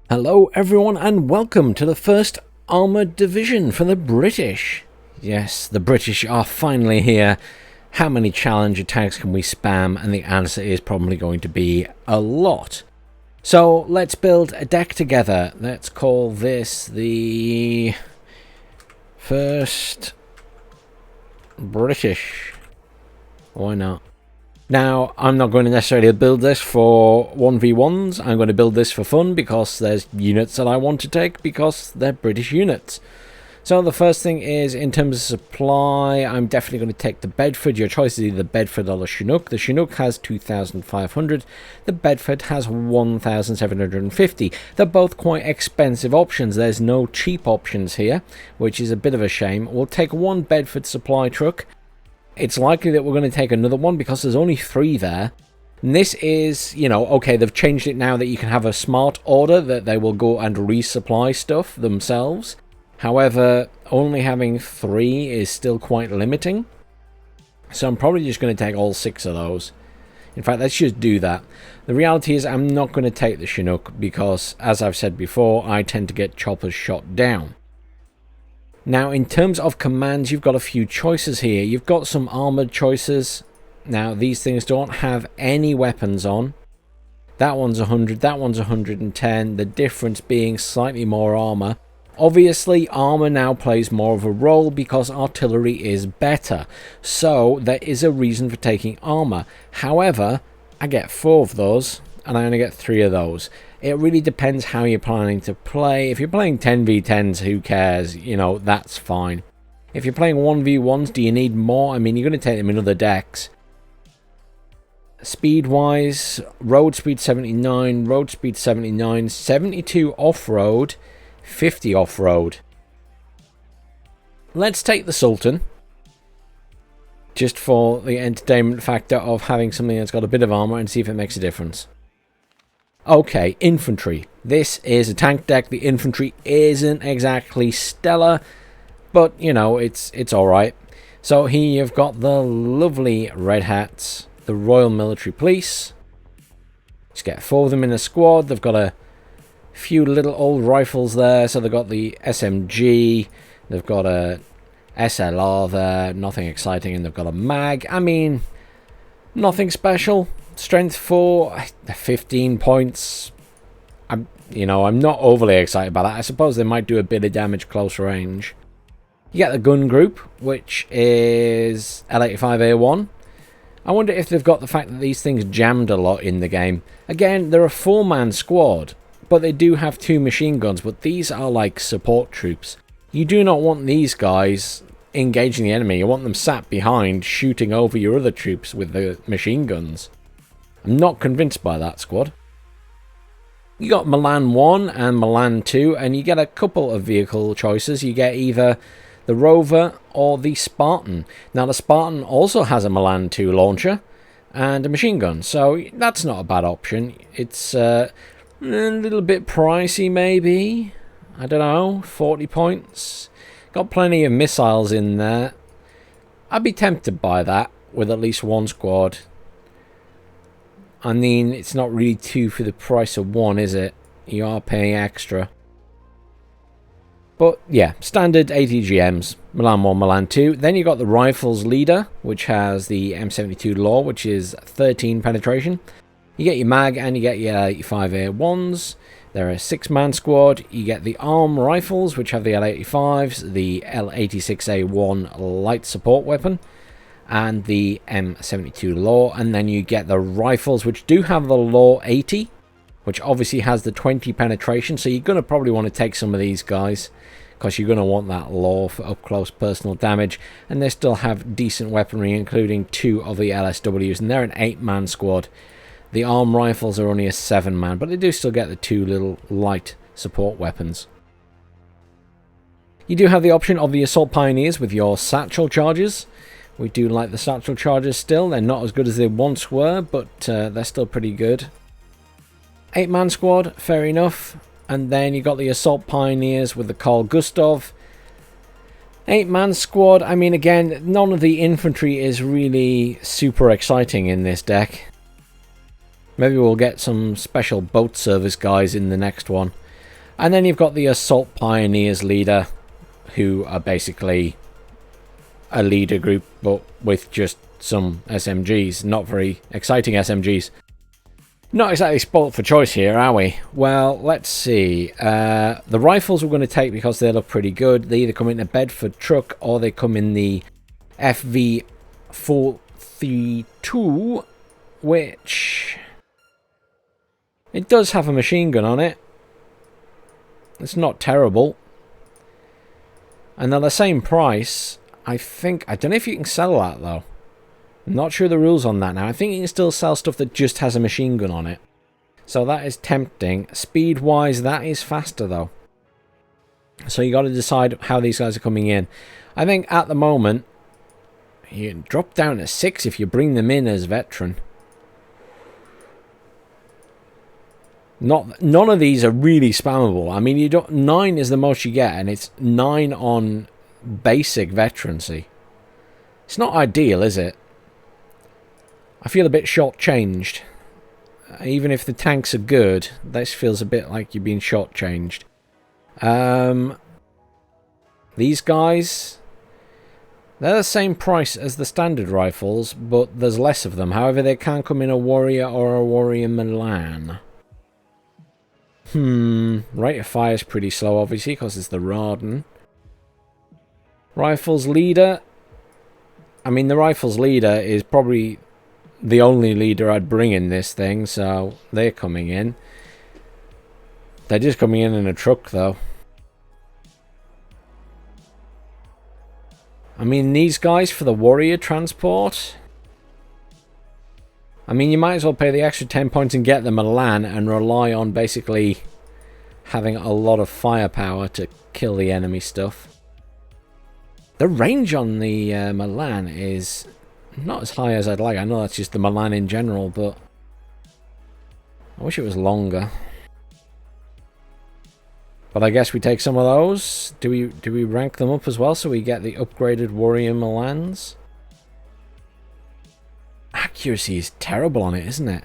Hello everyone and welcome to the first Armoured Division for the British. Yes, the British are finally here. How many challenge attacks can we spam? And the answer is probably going to be a lot. So let's build a deck together. Let's call this the first British. Why not? Now, I'm not going to necessarily build this for 1v1s. I'm going to build this for fun because there's units that I want to take because they're British units. So the first thing is, in terms of supply, I'm definitely going to take the Bedford. Your choice is either the Bedford or the Chinook. The Chinook has 2,500. The Bedford has 1,750. They're both quite expensive options. There's no cheap options here, which is a bit of a shame. We'll take one Bedford supply truck. It's likely that we're going to take another one because there's only 3 there. And this is, okay, they've changed it now that you can have a smart order that they will go and resupply stuff themselves. However, only having 3 is still quite limiting. So I'm probably just going to take all 6 of those. In fact, let's just do that. The reality is I'm not going to take the Chinook because, as I've said before, I tend to get choppers shot down. Now, in terms of commands, you've got a few choices here. You've got some armoured choices. Now, these things don't have any weapons on. That one's 100, that one's 110. The difference being slightly more armour. Obviously, armour now plays more of a role because artillery is better. So, there is a reason for taking armour. However, I get 4 of those, and I only get 3 of those. It really depends how you're planning to play. If you're playing 10v10s, who cares? That's fine. If you're playing 1v1s, do you need more? I mean, you're going to take them in other decks. Speed-wise, road speed 79, road speed 79, 72 off-road, 50 off-road. Let's take the Sultan. Just for the entertainment factor of having something that's got a bit of armor and see if it makes a difference. Okay, infantry. This is a tank deck. The infantry isn't exactly stellar, but, it's alright. So here you've got the lovely Red Hats, the Royal Military Police. Just get 4 of them in a squad. They've got a few little old rifles there. So they've got the SMG, they've got a SLR there, nothing exciting, and they've got a mag. I mean, nothing special. Strength 4, 15 points. I'm not overly excited about that. I suppose they might do a bit of damage close range. You get the gun group, which is L85A1. I wonder if they've got the fact that these things jammed a lot in the game. Again, they're a 4-man squad, but they do have 2 machine guns, but these are like support troops. You do not want these guys engaging the enemy. You want them sat behind, shooting over your other troops with the machine guns. I'm not convinced by that squad. You got Milan 1 and Milan 2, and you get a couple of vehicle choices. You get either the Rover or the Spartan. Now, the Spartan also has a Milan 2 launcher and a machine gun, so that's not a bad option. It's a little bit pricey, maybe. I don't know, 40 points. Got plenty of missiles in there. I'd be tempted by that with at least 1 squad. I mean, it's not really 2 for the price of 1, is it? You are paying extra. But yeah, standard ATGMs. Milan 1, Milan 2. Then you got the Rifles Leader, which has the M72 Law, which is 13 penetration. You get your mag and you get your 85A1s. They're a 6-man squad. You get the ARM Rifles, which have the L85s, the L86A1 light support weapon, and the M72 Law. And then you get the rifles, which do have the Law 80, which obviously has the 20 penetration. So you're going to probably want to take some of these guys because you're going to want that Law for up-close personal damage. And they still have decent weaponry, including 2 of the LSWs, and they're an 8-man squad. The ARM Rifles are only a 7-man, but they do still get the 2 little light support weapons. You do have the option of the Assault Pioneers with your satchel charges. We do like the satchel charges still. They're not as good as they once were, but they're still pretty good. 8-man squad, fair enough. And then you got the Assault Pioneers with the Carl Gustav. 8-man squad, I mean, again, none of the infantry is really super exciting in this deck. Maybe we'll get some special boat service guys in the next one. And then you've got the Assault Pioneers leader, who are basically a leader group, but with just some SMGs. Not very exciting SMGs. Not exactly spoilt for choice here, are we? Well, let's see. The rifles we're going to take because they look pretty good. They either come in a Bedford truck or they come in the FV432, which... it does have a machine gun on it. It's not terrible. And they're the same price. I don't know if you can sell that though. I'm not sure the rules on that now. I think you can still sell stuff that just has a machine gun on it. So that is tempting. Speed wise, that is faster though. So you got to decide how these guys are coming in. I think at the moment, you can drop down to 6 if you bring them in as veteran. None of these are really spammable. I mean, 9 is the most you get, and it's 9 on basic veterancy. It's not ideal, is it? I feel a bit shortchanged. Even if the tanks are good, this feels a bit like you're being shortchanged. These guys, they're the same price as the standard rifles, but there's less of them. However, they can come in a Warrior or a Warrior Milan. Rate of fire is pretty slow, obviously, because it's the Raden. Rifles leader. I mean, the rifles leader is probably the only leader I'd bring in this thing, so they're coming in. They're just coming in a truck, though. I mean, these guys for the Warrior transport... I mean, you might as well pay the extra 10 points and get the Milan and rely on basically having a lot of firepower to kill the enemy stuff. The range on the Milan is not as high as I'd like. I know that's just the Milan in general, but I wish it was longer. But I guess we take some of those. Do we rank them up as well so we get the upgraded Warrior Milans? Accuracy is terrible on it, isn't it?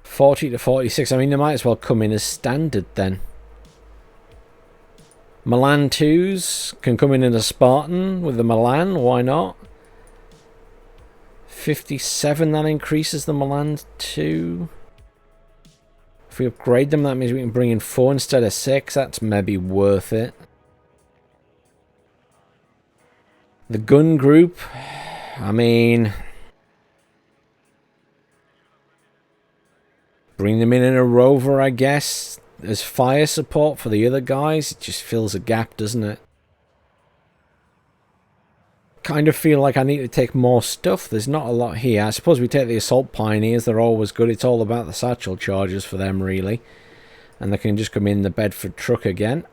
40 to 46. I mean, they might as well come in as standard then. Milan 2s can come in as a Spartan with the Milan. Why not? 57, that increases the Milan 2. If we upgrade them, that means we can bring in 4 instead of 6. That's maybe worth it. The gun group, I mean, bring them in a rover, I guess. As fire support for the other guys. It just fills a gap, doesn't it? Kind of feel like I need to take more stuff. There's not a lot here. I suppose we take the Assault Pioneers. They're always good. It's all about the satchel charges for them, really. And they can just come in the Bedford truck again.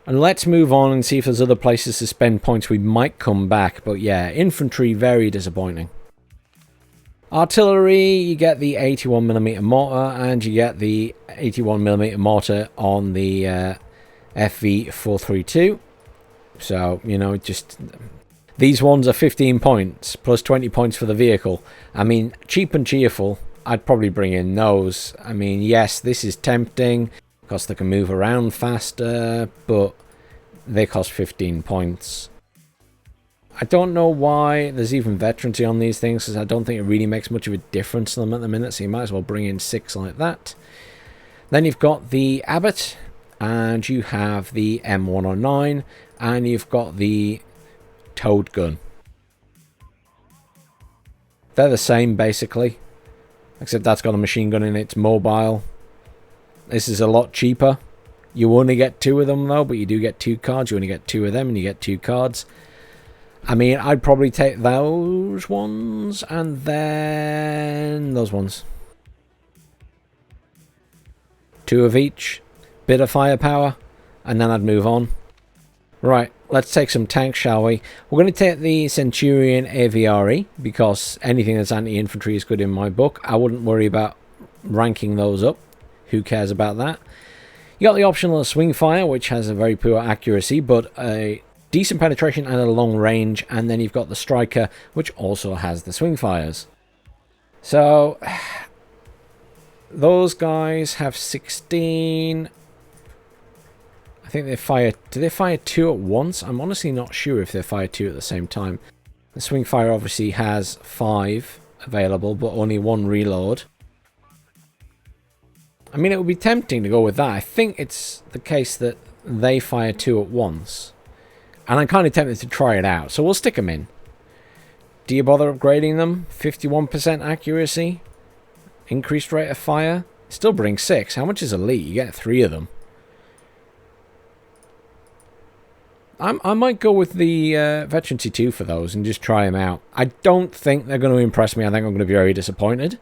And let's move on and see if there's other places to spend points. We might come back. But yeah, infantry, very disappointing. Artillery, you get the 81mm mortar. And you get the 81mm mortar on the FV432. So, you know, just... these ones are 15 points. Plus 20 points for the vehicle. I mean, cheap and cheerful. I'd probably bring in those. I mean, yes, this is tempting. Because they can move around faster, but they cost 15 points. I don't know why there's even veterancy on these things, because I don't think it really makes much of a difference to them at the minute, so you might as well bring in 6 like that. Then you've got the Abbott, and you have the M109, and you've got the towed gun. They're the same, basically, except that's got a machine gun in it, it's mobile. This is a lot cheaper. You only get 2 of them though, but you do get 2 cards. You only get 2 of them and you get 2 cards. I mean, I'd probably take those ones and then those ones. 2 of each. Bit of firepower. And then I'd move on. Right, let's take some tanks, shall we? We're going to take the Centurion AVRE because anything that's anti-infantry is good in my book. I wouldn't worry about ranking those up. Who cares about that? You got the optional swing fire, which has a very poor accuracy, but a decent penetration and a long range. And then you've got the striker, which also has the swing fires. So, those guys have 16. I think they fire... Do they fire 2 at once? I'm honestly not sure if they fire 2 at the same time. The swing fire obviously has 5 available, but only 1 reload. I mean, it would be tempting to go with that. I think it's the case that they fire 2 at once. And I'm kind of tempted to try it out. So we'll stick them in. Do you bother upgrading them? 51% accuracy. Increased rate of fire. Still brings 6. How much is elite? You get 3 of them. I might go with the Veterancy 2 for those and just try them out. I don't think they're going to impress me. I think I'm going to be very disappointed.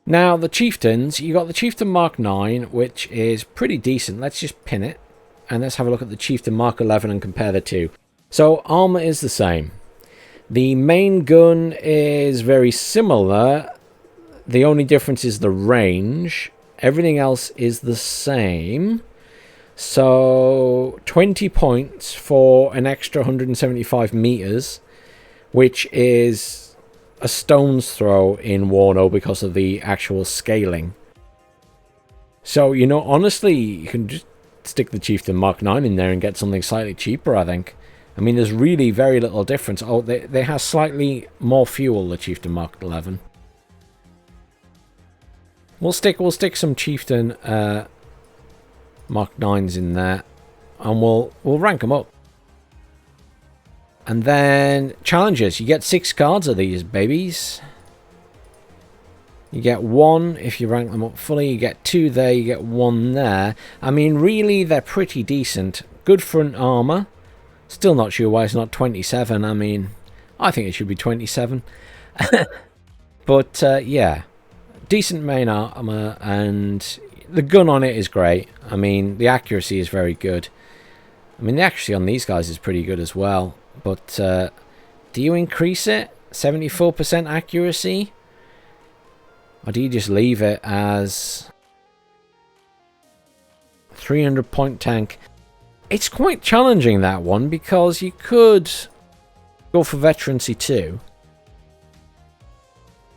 Now, the Chieftains. You got the Chieftain Mark 9, which is pretty decent. Let's just pin it. And let's have a look at the Chieftain Mark 11 and compare the two. So, armor is the same. The main gun is very similar. The only difference is the range. Everything else is the same. So 20 points for an extra 175 meters, which is a stone's throw in WARNO because of the actual scaling. So, you know, honestly, you can just stick the Chieftain Mark 9 in there and get something slightly cheaper, I think. I mean, there's really very little difference. Oh, they have slightly more fuel, the Chieftain Mark 11. We'll stick some Chieftain Mark 9s in there, and we'll rank them up. And then challenges. You get 6 cards of these babies. You get 1 if you rank them up fully. You get 2 there. You get 1 there. I mean, really, they're pretty decent. Good front armor. Still not sure why it's not 27. I mean, I think it should be 27. But yeah, decent main armor, and the gun on it is great. I mean, the accuracy is very good. I mean, the accuracy on these guys is pretty good as well. But do you increase it? 74% accuracy? Or do you just leave it as 300 point tank? It's quite challenging, that one, because you could go for Veterancy 2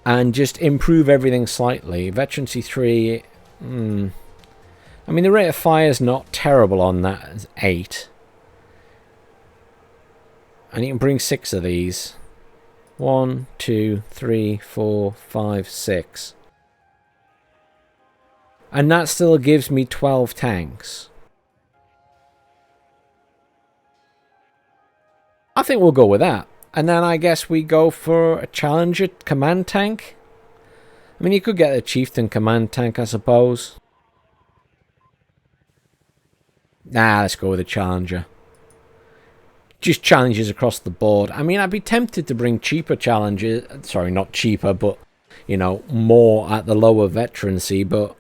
and just improve everything slightly. Veterancy 3, I mean, the rate of fire is not terrible on that. It's 8. And you can bring 6 of these. 1, 2, 3, 4, 5, 6. And that still gives me 12 tanks. I think we'll go with that. And then I guess we go for a Challenger command tank. I mean, you could get a Chieftain command tank, I suppose. Nah, let's go with a Challenger. Just challenges across the board. I mean, I'd be tempted to bring cheaper challenges. Sorry, not cheaper, but, you know, more at the lower veterancy. But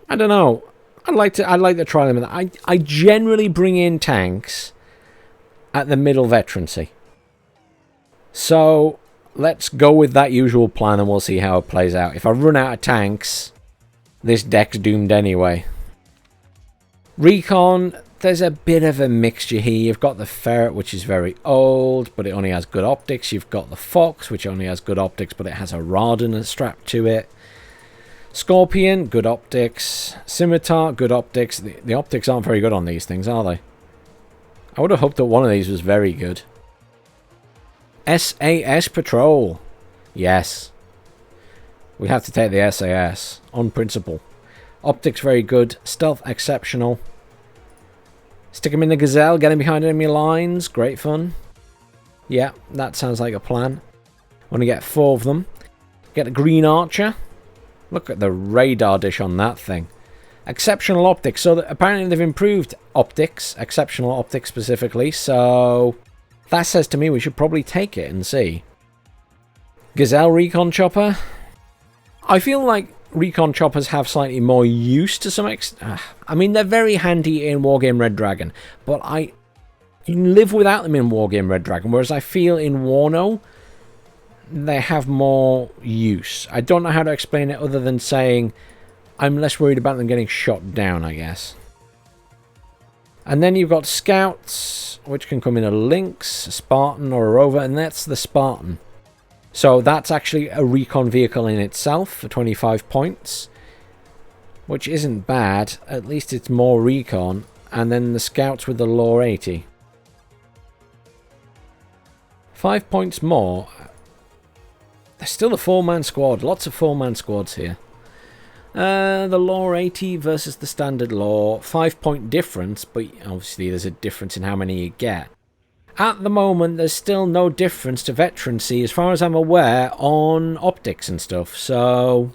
I don't know. I'd like to try them. I generally bring in tanks at the middle veterancy. So let's go with that usual plan and we'll see how it plays out. If I run out of tanks, this deck's doomed anyway. Recon, there's a bit of a mixture here. You've got the Ferret, which is very old, but it only has good optics. You've got the Fox, which only has good optics, but it has a Radin strapped to it. Scorpion, good optics. Scimitar, good optics. The optics aren't very good on these things, are they? I would have hoped that one of these was very good. SAS Patrol. Yes. We have to take the SAS. On principle. Optics very good. Stealth exceptional. Stick him in the Gazelle. Get him behind enemy lines. Great fun. Yeah, that sounds like a plan. Want to get 4 of them. Get a Green Archer. Look at the radar dish on that thing. Exceptional optics. So apparently they've improved optics. Exceptional optics specifically. So that says to me we should probably take it and see. Gazelle Recon Chopper. I feel like Recon Choppers have slightly more use to some extent. I mean, they're very handy in Wargame Red Dragon. But you can live without them in Wargame Red Dragon. Whereas I feel in WARNO, they have more use. I don't know how to explain it other than saying I'm less worried about them getting shot down, I guess. And then you've got Scouts, which can come in a Lynx, a Spartan, or a Rover, and that's the Spartan. So that's actually a recon vehicle in itself for 25 points, which isn't bad. At least it's more recon. And then the scouts with the lore 80. 5 points more. There's still a 4-man squad. Lots of 4-man squads here. The lore 80 versus the standard lore. 5-point difference, but obviously there's a difference in how many you get. At the moment, there's still no difference to veterancy, as far as I'm aware, on optics and stuff. So,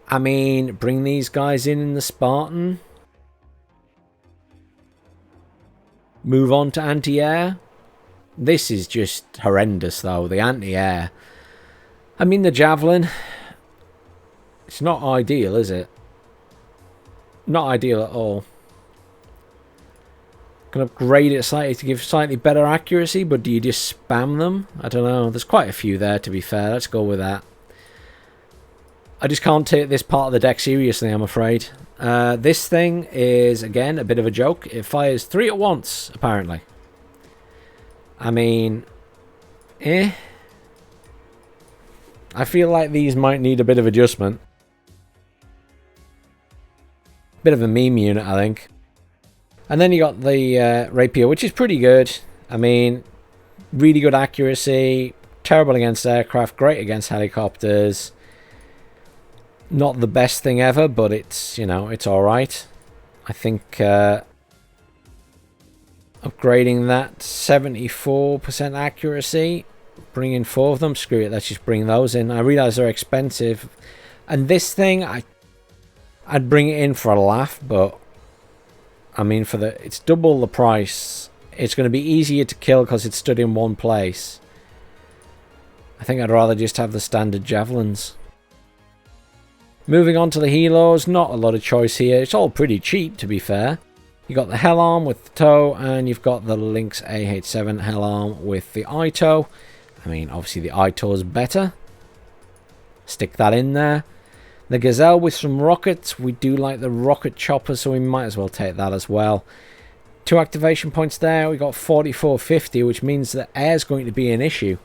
I mean, bring these guys in the Spartan. Move on to anti-air. This is just horrendous, though, the anti-air. I mean, the Javelin, it's not ideal, is it? Not ideal at all. Can upgrade it slightly to give slightly better accuracy, but do you just spam them? I don't know. There's quite a few there, to be fair. Let's go with that. I just can't take this part of the deck seriously, I'm afraid. This thing is, again, a bit of a joke. It fires 3 at once, apparently. I mean, I feel like these might need a bit of adjustment. Bit of a meme unit, I think. And then you got the Rapier, which is pretty good. I mean, really good accuracy. Terrible against aircraft. Great against helicopters. Not the best thing ever, but it's, you know, it's alright. I think upgrading that 74% accuracy. Bring in 4 of them. Screw it, let's just bring those in. I realise they're expensive. And this thing, I'd bring it in for a laugh, but I mean, it's double the price. It's going to be easier to kill because it's stood in one place. I think I'd rather just have the standard Javelins. Moving on to the Helos, not a lot of choice here. It's all pretty cheap, to be fair. You've got the Helarm with the tow, and you've got the Lynx AH7 Helarm with the ITOW. I mean, obviously the ITOW is better. Stick that in there. The Gazelle with some rockets. We do like the rocket chopper, so we might as well take that as well. 2 activation points there. We got 4450, which means that air's going to be an issue.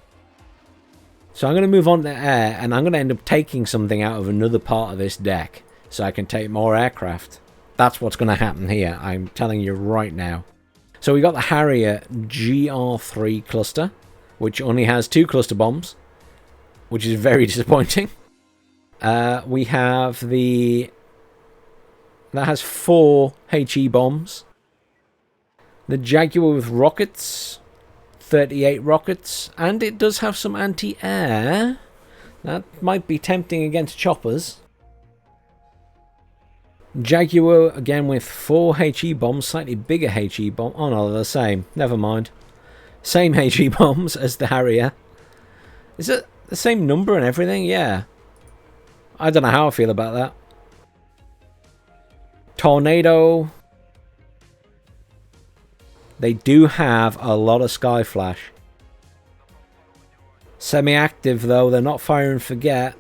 So I'm going to move on to air, and I'm going to end up taking something out of another part of this deck, so I can take more aircraft. That's what's going to happen here. I'm telling you right now. So we got the Harrier GR3 cluster, which only has 2 cluster bombs, which is very disappointing. We have that has 4 HE bombs. The Jaguar with rockets, 38 rockets, and it does have some anti-air. That might be tempting against choppers. Jaguar again with 4 HE bombs, slightly bigger HE bomb. Oh no, they're the same. Never mind. Same HE bombs as the Harrier. Is it the same number and everything? Yeah. I don't know how I feel about that. Tornado. They do have a lot of Sky Flash. Semi-active though, they're not fire and forget.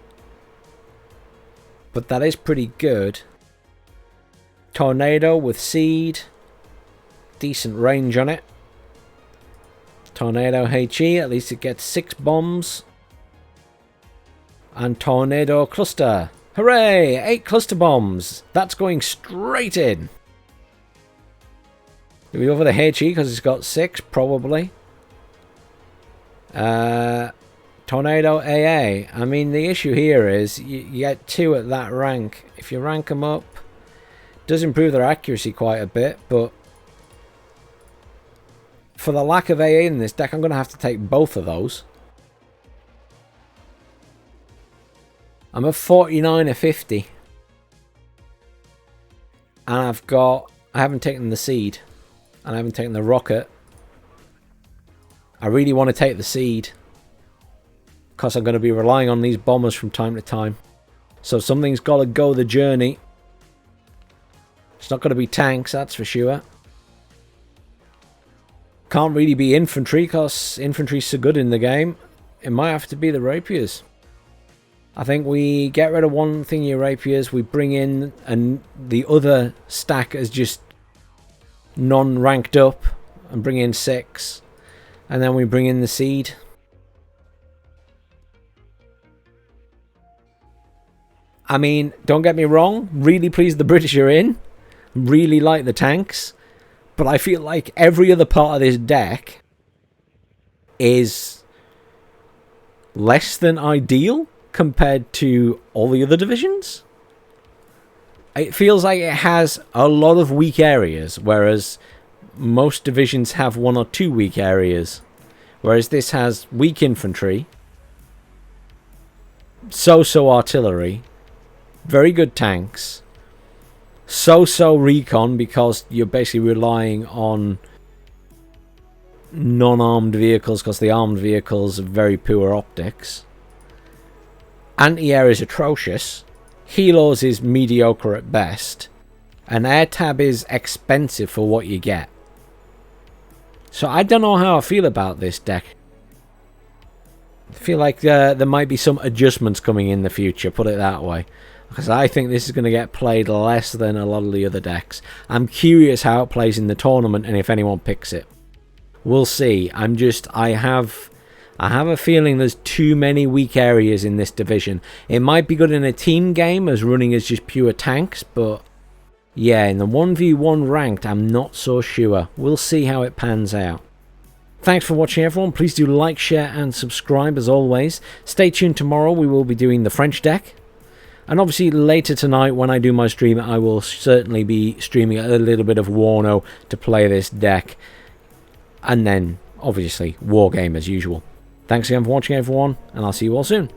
But that is pretty good. Tornado with Seed. Decent range on it. Tornado HE, at least it gets 6 bombs. And Tornado Cluster. Hooray! 8 cluster bombs. That's going straight in. Do we go for the HE because it's got 6? Probably. Tornado AA. I mean, the issue here is you get 2 at that rank. If you rank them up, it does improve their accuracy quite a bit, but for the lack of AA in this deck, I'm going to have to take both of those. I'm at 49 or 50. And I haven't taken the Seed. And I haven't taken the rocket. I really want to take the Seed. Because I'm going to be relying on these bombers from time to time. So something's got to go the journey. It's not going to be tanks, that's for sure. Can't really be infantry because infantry's so good in the game. It might have to be the Rapiers. I think we get rid of one thingy Rapiers, we bring in the other stack as just non-ranked up and bring in 6. And then we bring in the Seed. I mean, don't get me wrong, really pleased the British are in. Really like the tanks. But I feel like every other part of this deck is less than ideal compared to all the other divisions. It feels like it has a lot of weak areas, whereas most divisions have 1 or 2 weak areas. Whereas this has weak infantry, so-so artillery, very good tanks, so-so recon because you're basically relying on non-armed vehicles because the armed vehicles have very poor optics. Anti-air is atrocious. Helos is mediocre at best. And air tab is expensive for what you get. So I don't know how I feel about this deck. I feel like there might be some adjustments coming in the future, put it that way. Because I think this is going to get played less than a lot of the other decks. I'm curious how it plays in the tournament and if anyone picks it. We'll see. I have a feeling there's too many weak areas in this division. It might be good in a team game as running as just pure tanks, but yeah, in the 1v1 ranked, I'm not so sure. We'll see how it pans out. Thanks for watching, everyone. Please do like, share, and subscribe as always. Stay tuned tomorrow. We will be doing the French deck. And obviously later tonight when I do my stream, I will certainly be streaming a little bit of WARNO to play this deck. And then, obviously, Wargame as usual. Thanks again for watching, everyone, and I'll see you all soon.